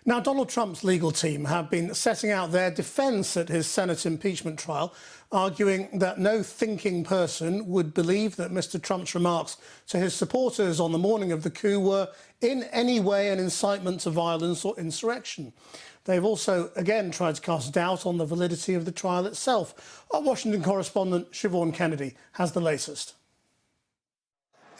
Now, Donald Trump's legal team have been setting out their defence at his Senate impeachment trial, arguing that no thinking person would believe that Mr. Trump's remarks to his supporters on the morning of the coup were in any way an incitement to violence or insurrection. They've also, again, tried to cast doubt on the validity of the trial itself. Our Washington correspondent, Siobhan Kennedy, has the latest.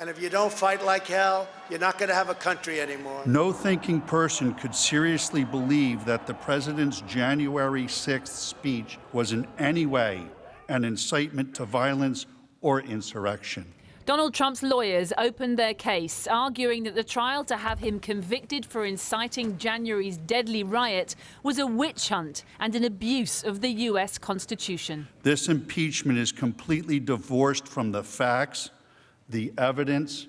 And if you don't fight like hell, you're not going to have a country anymore. No thinking person could seriously believe that the president's January 6th speech was in any way an incitement to violence or insurrection. Donald Trump's lawyers opened their case, arguing that the trial to have him convicted for inciting January's deadly riot was a witch hunt and an abuse of the U.S. Constitution. This impeachment is completely divorced from the facts, the evidence,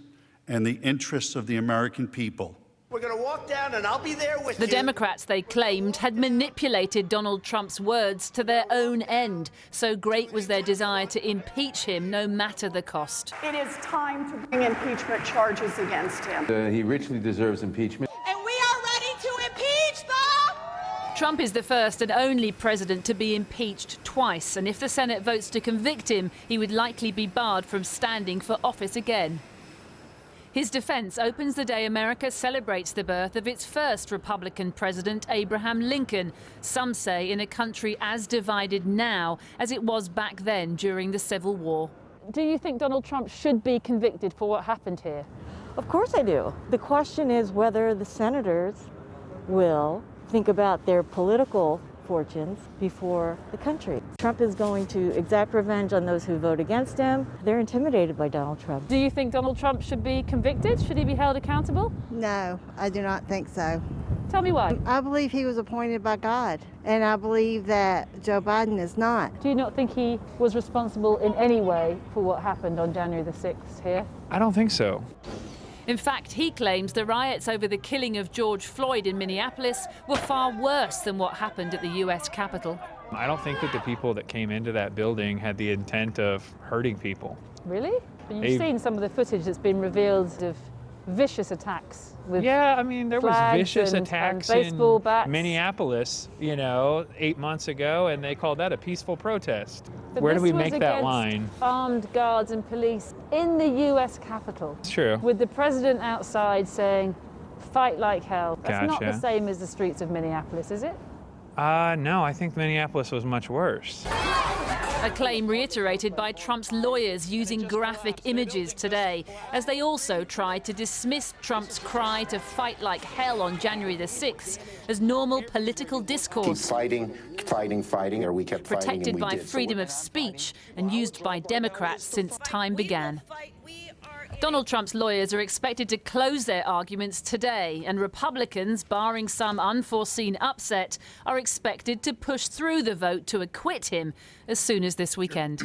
and the interests of the American people. We're going to walk down and I'll be there with you. The Democrats, they claimed, had manipulated Donald Trump's words to their own end. So great was their desire to impeach him, no matter the cost. It is time to bring impeachment charges against him. He richly deserves impeachment. And we are ready to impeach them! Trump is the first and only president to be impeached twice. And if the Senate votes to convict him, he would likely be barred from standing for office again. His defense opens the day America celebrates the birth of its first Republican president, Abraham Lincoln. Some say in a country as divided now as it was back then during the Civil War. Do you think Donald Trump should be convicted for what happened here? Of course I do. The question is whether the senators will think about their political fortunes before the country. Trump is going to exact revenge on those who vote against him. They're intimidated by Donald Trump. Do you think Donald Trump should be convicted? Should he be held accountable? No, I do not think so. Tell me why. I believe he was appointed by God, and I believe that Joe Biden is not. Do you not think he was responsible in any way for what happened on January the 6th here? I don't think so. In fact, he claims the riots over the killing of George Floyd in Minneapolis were far worse than what happened at the U.S. Capitol. I don't think that the people that came into that building had the intent of hurting people. Really? But you've seen some of the footage that's been revealed of vicious attacks with Yeah, I mean, there was vicious attacks and baseball bats. in Minneapolis, 8 months ago, and they called that a peaceful protest. But Where do we this was make that against line? Armed guards and police in the U.S. Capitol. It's true. With the president outside saying, fight like hell. That's not the Gotcha. same as the streets of Minneapolis, is it? No, I think Minneapolis was much worse. A claim reiterated by Trump's lawyers using graphic images today, as they also tried to dismiss Trump's cry to fight like hell on January the 6th as normal political discourse. Keep fighting, or we kept fighting Protected and we by did. freedom of speech and used by Democrats since time began. Donald Trump's lawyers are expected to close their arguments today, and Republicans, barring some unforeseen upset, are expected to push through the vote to acquit him as soon as this weekend.